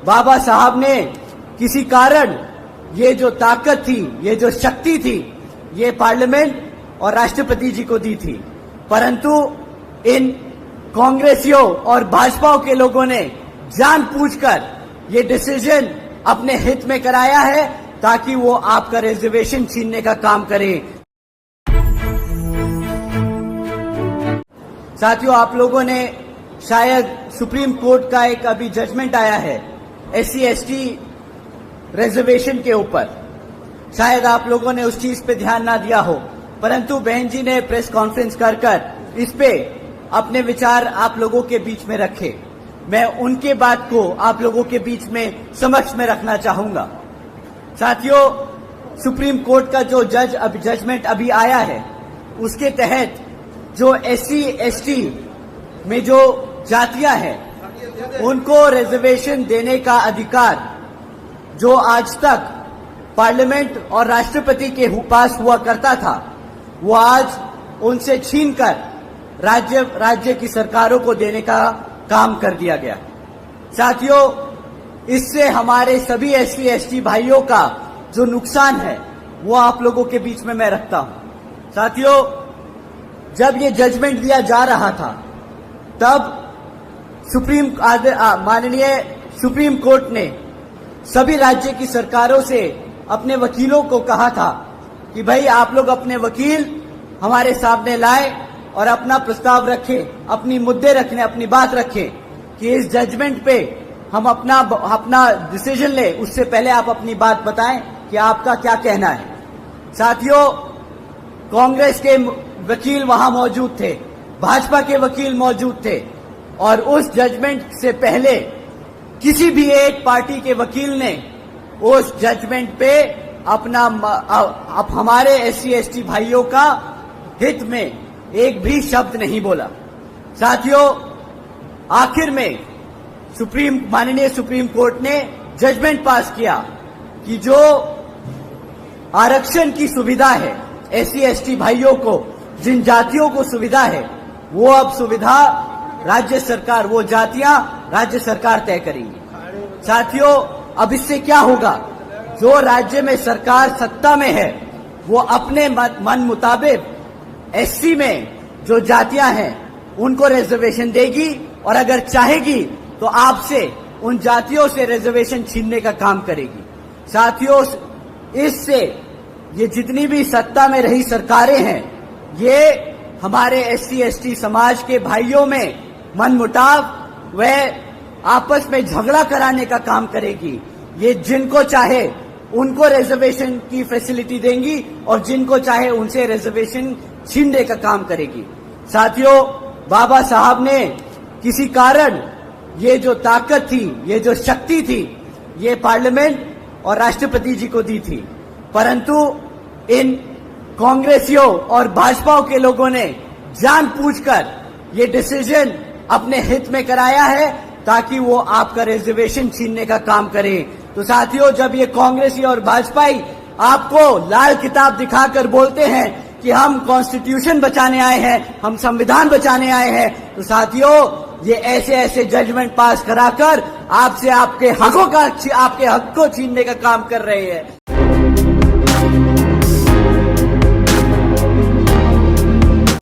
बाबा साहब ने किसी कारण ये जो ताकत थी, ये जो शक्ति थी, ये पार्लियामेंट और राष्ट्रपति जी को दी थी, परंतु इन कांग्रेसियों और भाजपाओं के लोगों ने जानबूझकर ये डिसीजन अपने हित में कराया है ताकि वो आपका रिजर्वेशन छीनने का काम करें। साथियों, आप लोगों ने शायद सुप्रीम कोर्ट का एक अभी जजमेंट आया है SC/ST रिजर्वेशन के ऊपर, शायद आप लोगों ने उस चीज पे ध्यान ना दिया हो, परंतु बहन जी ने प्रेस कॉन्फ्रेंस कर इस पे अपने विचार आप लोगों के बीच में रखे। मैं उनके बात को आप लोगों के बीच में समक्ष में रखना चाहूंगा। साथियों, सुप्रीम कोर्ट का जो जजमेंट अभी आया है, उसके तहत जो SC/ST में जो जातियां हैं उनको रिजर्वेशन देने का अधिकार जो आज तक पार्लियामेंट और राष्ट्रपति के पास हुआ करता था, वो आज उनसे छीनकर राज्य की सरकारों को देने का काम कर दिया गया। साथियों, इससे हमारे सभी SC/ST भाइयों का जो नुकसान है वो आप लोगों के बीच में मैं रखता हूं। साथियों, जब ये जजमेंट दिया जा रहा था तब माननीय सुप्रीम कोर्ट ने सभी राज्य की सरकारों से अपने वकीलों को कहा था कि भाई आप लोग अपने वकील हमारे सामने लाए और अपना प्रस्ताव रखें, अपनी मुद्दे रखने, अपनी बात रखें कि इस जजमेंट पे हम अपना डिसीजन ले, उससे पहले आप अपनी बात बताएं कि आपका क्या कहना है। साथियों, कांग्रेस के वकील वहां मौजूद थे, भाजपा के वकील मौजूद थे और उस जजमेंट से पहले किसी भी एक पार्टी के वकील ने उस जजमेंट पे हमारे SC/ST भाइयों का हित में एक भी शब्द नहीं बोला। साथियों, आखिर में माननीय सुप्रीम कोर्ट ने जजमेंट पास किया कि जो आरक्षण की सुविधा है SC/ST भाइयों को, जिन जातियों को सुविधा है, वो अब सुविधा राज्य सरकार, वो जातियां राज्य सरकार तय करेंगी। साथियों, अब इससे क्या होगा, जो राज्य में सरकार सत्ता में है वो अपने मन मुताबिक SC में जो जातियां हैं उनको रिजर्वेशन देगी और अगर चाहेगी तो आपसे उन जातियों से रिजर्वेशन छीनने का काम करेगी। साथियों, इससे ये जितनी भी सत्ता में रही सरकारें हैं, ये हमारे SC/ST समाज के भाइयों में मनमुटाव व आपस में झगड़ा कराने का काम करेगी। ये जिनको चाहे उनको रिजर्वेशन की फैसिलिटी देंगी और जिनको चाहे उनसे रिजर्वेशन छीनने का काम करेगी। साथियों, बाबा साहब ने किसी कारण ये जो ताकत थी, ये जो शक्ति थी, ये पार्लियामेंट और राष्ट्रपति जी को दी थी, परंतु इन कांग्रेसियों और भाजपाओं के लोगों ने जानबूझकर ये डिसीजन अपने हित में कराया है ताकि वो आपका रिजर्वेशन छीनने का काम करें। तो साथियों, जब ये कांग्रेसी और भाजपाई आपको लाल किताब दिखाकर बोलते हैं कि हम कॉन्स्टिट्यूशन बचाने आए हैं, हम संविधान बचाने आए हैं, तो साथियों, ये ऐसे जजमेंट पास कराकर आपसे आपके हक को छीनने का काम कर रहे हैं।